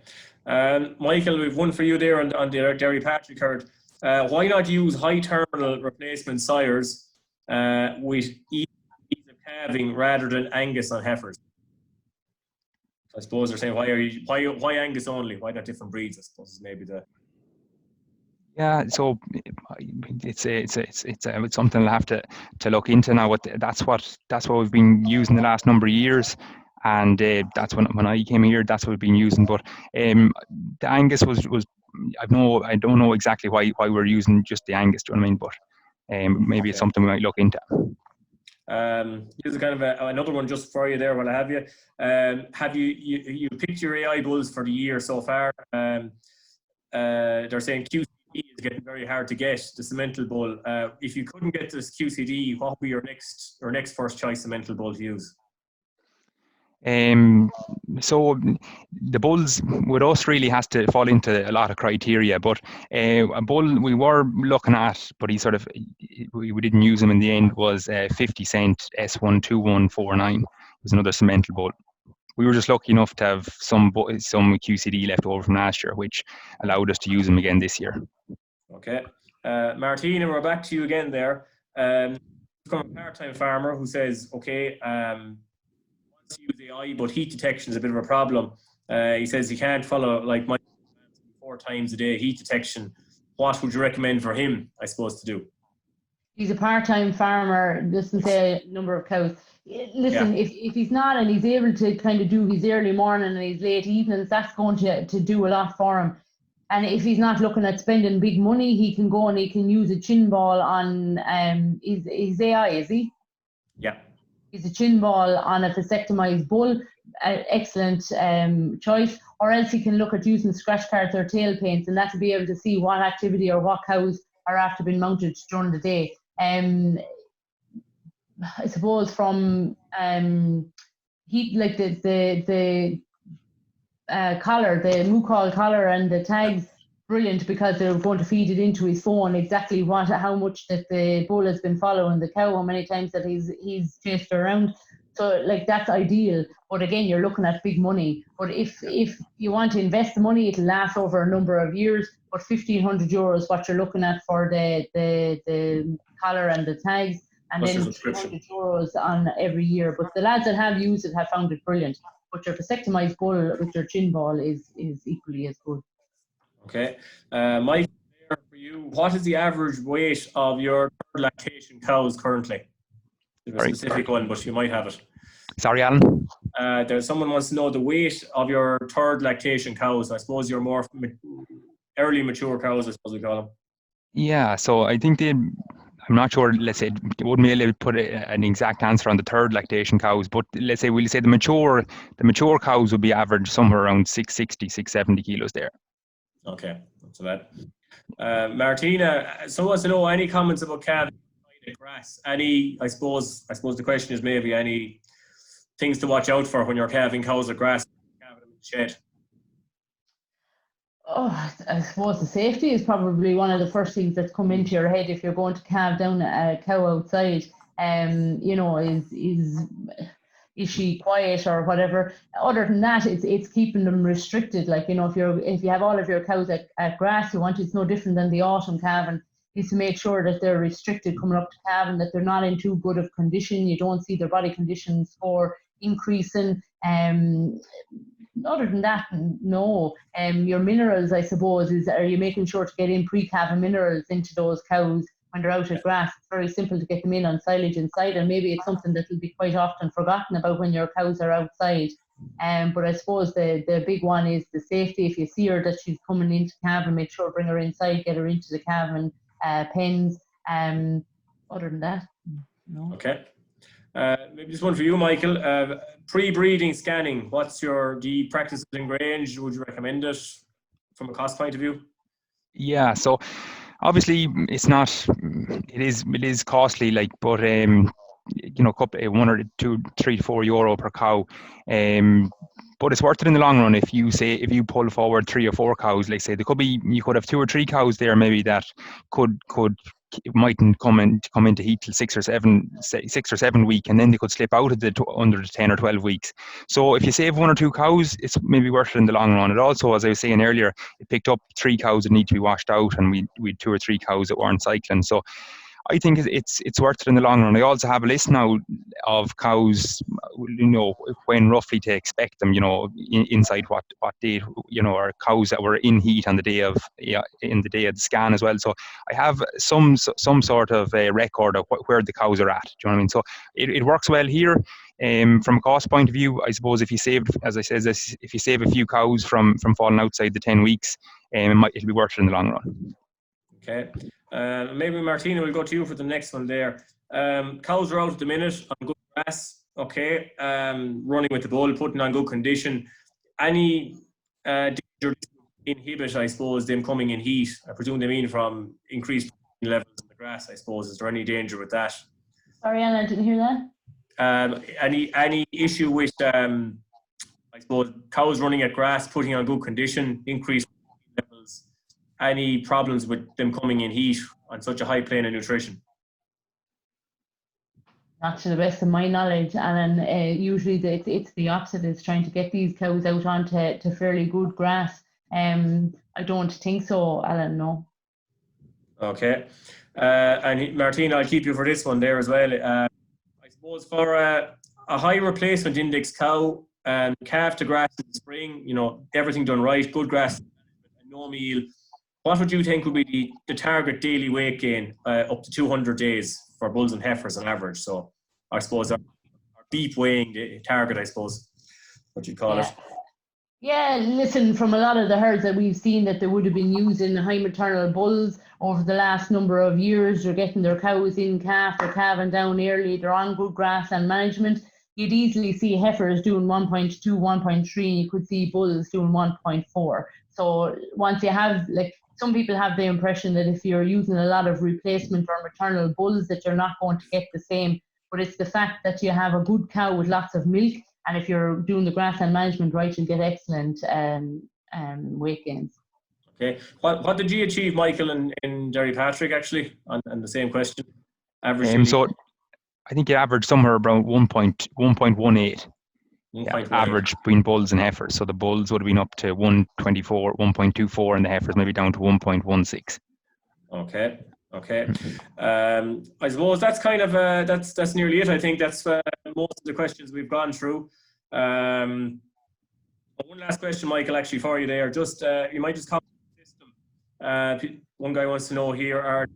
Michael, we've one for you there on the Derrypatrick herd. Why not use high terminal replacement sires with ease of calving rather than Angus on heifers? I suppose they're saying why Angus only? Why not different breeds? I suppose is maybe the.
Yeah, so it's something I'll have to look into now. That's what we've been using the last number of years, and that's when I came here. That's what we've been using. But the Angus was I don't know exactly why we're using just the Angus. Do you know what I mean? But maybe it's something we might look into.
Here's kind of another one just for you there. While I have you, have you picked your AI bulls for the year so far? They're saying QCD is getting very hard to get, the cemental bull. If you couldn't get this QCD, what would be your next first choice cemental bull to use?
So the bulls with us really has to fall into a lot of criteria, but a bull we were looking at, but we didn't use him in the end, was 50 cent S12149. It was another cemental bull. We were just lucky enough to have some QCD left over from last year, which allowed us to use him again this year.
Okay. Martina, we're back to you again there. From a part-time farmer who says, okay, wants to use AI, but heat detection is a bit of a problem. He says he can't follow like my 4 times a day heat detection. What would you recommend for him, I suppose, to do?
He's a part-time farmer, doesn't say a number of cows. Listen, if he's not and he's able to kind of do his early morning and his late evenings, that's going to do a lot for him. And if he's not looking at spending big money, he can go and he can use a chin ball on his AI, is he?
Yeah.
He's a chin ball on a vasectomized bull, excellent choice. Or else he can look at using scratch cards or tail paints, and that'll be able to see what activity or what cows are after being mounted during the day. I suppose from heat, like the collar, the Moocall collar and the tags, brilliant, because they're going to feed it into his phone exactly how much that the bull has been following the cow, how many times that he's chased her around. So like that's ideal. But again, you're looking at big money. But if you want to invest the money, it'll last over a number of years. But €1,500 what you're looking at for the collar and the tags, and then €200 on every year. But the lads that have used it have found it brilliant. But your vasectomized bull with your chin ball is equally as good.
Okay. Mike, for you, what is the average weight of your third lactation cows currently? There's a specific one, but you might have it.
Sorry, Alan?
There's someone wants to know the weight of your third lactation cows. I suppose your more early mature cows, I suppose we call them. Yeah,
so I think I'm not sure, let's say, it wouldn't be able to put an exact answer on the third lactation cows, but we'll say the mature cows would be average somewhere around 660, 670 kilos there.
Okay, so that. Martina, someone wants to know any comments about calving grass. I suppose the question is maybe any things to watch out for when you're calving cows at grass, calving them in the shed.
Oh, I suppose the safety is probably one of the first things that's come into your head if you're going to calve down a cow outside. Is she quiet or whatever? Other than that, it's keeping them restricted. Like, if you have all of your cows at grass, it's no different than the autumn calving, is to make sure that they're restricted coming up to calving, that they're not in too good of condition. You don't see their body condition score increasing. Other than that, no. Your minerals, I suppose, are you making sure to get in pre-calving minerals into those cows when they're out at grass? It's very simple to get them in on silage inside, and maybe it's something that will be quite often forgotten about when your cows are outside. But I suppose the big one is the safety. If you see her that she's coming into calving, make sure bring her inside, get her into the calving pens. Other than that, no.
Okay. Maybe just one for you, Michael. Pre-breeding scanning. What's the practices in Grange? Would you recommend it from a cost point of view?
Yeah. So obviously, it is costly. But 1 or 2, 3 to 4 euro per cow. But it's worth it in the long run if you pull forward 3 or 4 cows. Like say, you could have 2 or 3 cows there maybe that mightn't come into heat till 6 or 7 week, and then they could slip out of under the 10 or 12 weeks. So if you save 1 or 2 cows, it's maybe worth it in the long run. It also, as I was saying earlier, it picked up 3 cows that need to be washed out, and we had 2 or 3 cows that weren't cycling. So I think it's worth it in the long run. I also have a list now of cows, when roughly to expect them, inside what date, or cows that were in heat on the day of the scan as well. So I have some sort of a record of where the cows are at. Do you know what I mean? So it works well here. From a cost point of view, I suppose if you save, as I said, if you save a few cows from falling outside the 10 weeks, it'll be worth it in the long run.
Okay. Maybe Martina, will go to you for the next one there. Cows are out at the minute on good grass, okay, running with the bull, putting on good condition. Any danger inhibit, I suppose, them coming in heat? I presume they mean from increased levels in the grass, I suppose. Is there any danger with that?
Sorry, Alan, I didn't hear that.
Any issue with, I suppose, cows running at grass, putting on good condition, increased levels? Any problems with them coming in heat on such a high plane of nutrition?
Not to the best of my knowledge, Alan. Usually it's the opposite. It's trying to get these cows out onto fairly good grass. I don't think so, Alan, no.
Okay. And Martina, I'll keep you for this one there as well. I suppose for a high replacement index cow, calf to grass in the spring, everything done right, good grass, no meal. What would you think would be the target daily weight gain up to 200 days for bulls and heifers on average? So I suppose our beef weighing the target, I suppose, what you call it.
Yeah, listen, from a lot of the herds that we've seen that they would have been using high maternal bulls over the last number of years, they're getting their cows in calf, they're calving down early, they're on good grass and management. You'd easily see heifers doing 1.2, 1.3, and you could see bulls doing 1.4. So once you have, some people have the impression that if you're using a lot of replacement or maternal bulls that you're not going to get the same, but it's the fact that you have a good cow with lots of milk, and if you're doing the grass and management right, you'll get excellent weight gains.
Okay. What did you achieve, Michael, in Derrypatrick, actually, on the same question? Average.
So I think you averaged somewhere around 1.18. Yeah, average between bulls and heifers. So the bulls would have been up to 1.24, 1.24, and the heifers maybe down to 1.16.
Okay. I suppose that's kind of that's nearly it. I think that's most of the questions we've gone through. One last question, Michael, actually for you there. Just you might just comment on the system. One guy wants to know here: are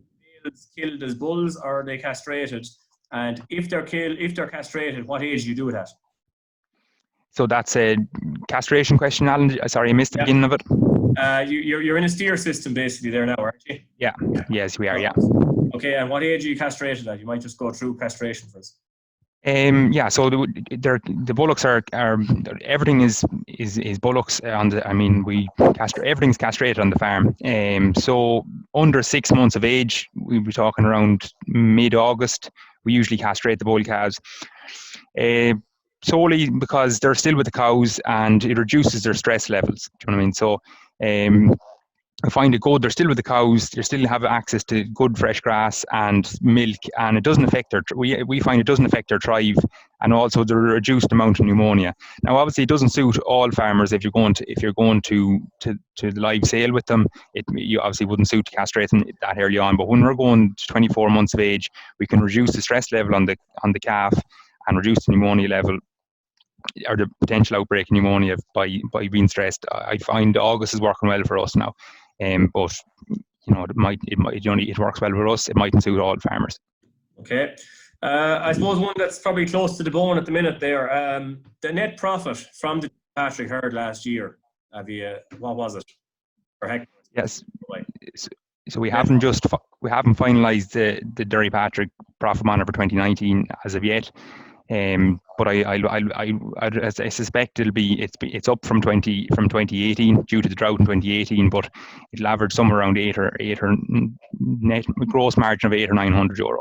males killed as bulls, or are they castrated? And if they're castrated, what age do you do it at?
So that's a castration question, Alan. Sorry, I missed the beginning of it.
You're in a steer system basically there now, aren't you?
Yeah. Yes, we are. Yeah.
Okay, and what age are you castrated at? You might just go through castration first.
So the bullocks are everything is bullocks on the. I mean, everything's castrated on the farm. So under 6 months of age, we'll be talking around mid-August. We usually castrate the bull calves. Solely because they're still with the cows and it reduces their stress levels. Do you know what I mean? So I find it good. They're still with the cows. They still have access to good fresh grass and milk, and it doesn't affect their. We find it doesn't affect their thrive, and also the reduced amount of pneumonia. Now, obviously, it doesn't suit all farmers if you're going to the live sale with them. You obviously wouldn't suit to castrate them that early on. But when we're going to 24 months of age, we can reduce the stress level on the calf and reduce the pneumonia level or the potential outbreak of pneumonia by being stressed. I find August is working well for us now, but it works well for us. It mightn't suit all farmers.
Okay, I suppose one that's probably close to the bone at the minute there. The net profit from the Patrick herd last year. What was it per hectare?
Yes. So we haven't finalised the Derrypatrick profit monitor for 2019 as of yet. But I suspect it's up from 2018 due to the drought in 2018, but it'll average somewhere around 8 or net gross margin of €800 or €900.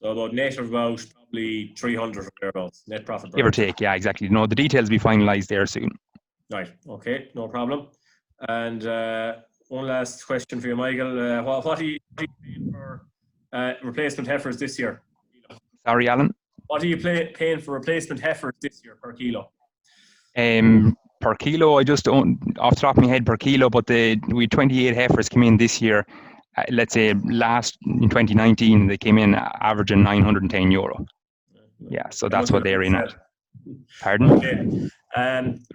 So about net of about probably 300 or thereabouts, net profit.
Give or take, yeah, exactly. No, the details will be finalised there soon.
Right, okay, no problem. And one last question for you, Michael. What are you paying for replacement heifers this year?
Sorry, Alan?
What are you paying for replacement heifers this year per kilo?
Per kilo, I just don't, off the top of my head per kilo, but we 28 heifers came in this year. Let's say in 2019, they came in averaging €910. Yeah, so that's what they're in at. Pardon?
Okay.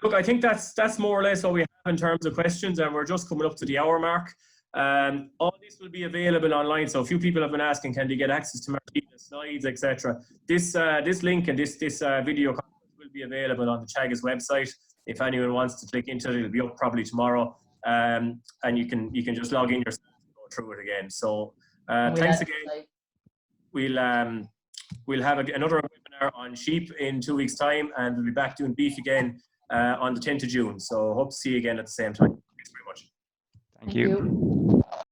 Look, I think that's more or less what we have in terms of questions, and we're just coming up to the hour mark. All this will be available online. So a few people have been asking, can they get access to Martina's slides, etc. This link and this video will be available on the Teagasc website. If anyone wants to click into it, it'll be up probably tomorrow, and you can just log in yourself and go through it again. So thanks again. We'll have another webinar on sheep in 2 weeks' time, and we'll be back doing beef again on the 10th of June. So hope to see you again at the same time. Thanks very much.
Thank you.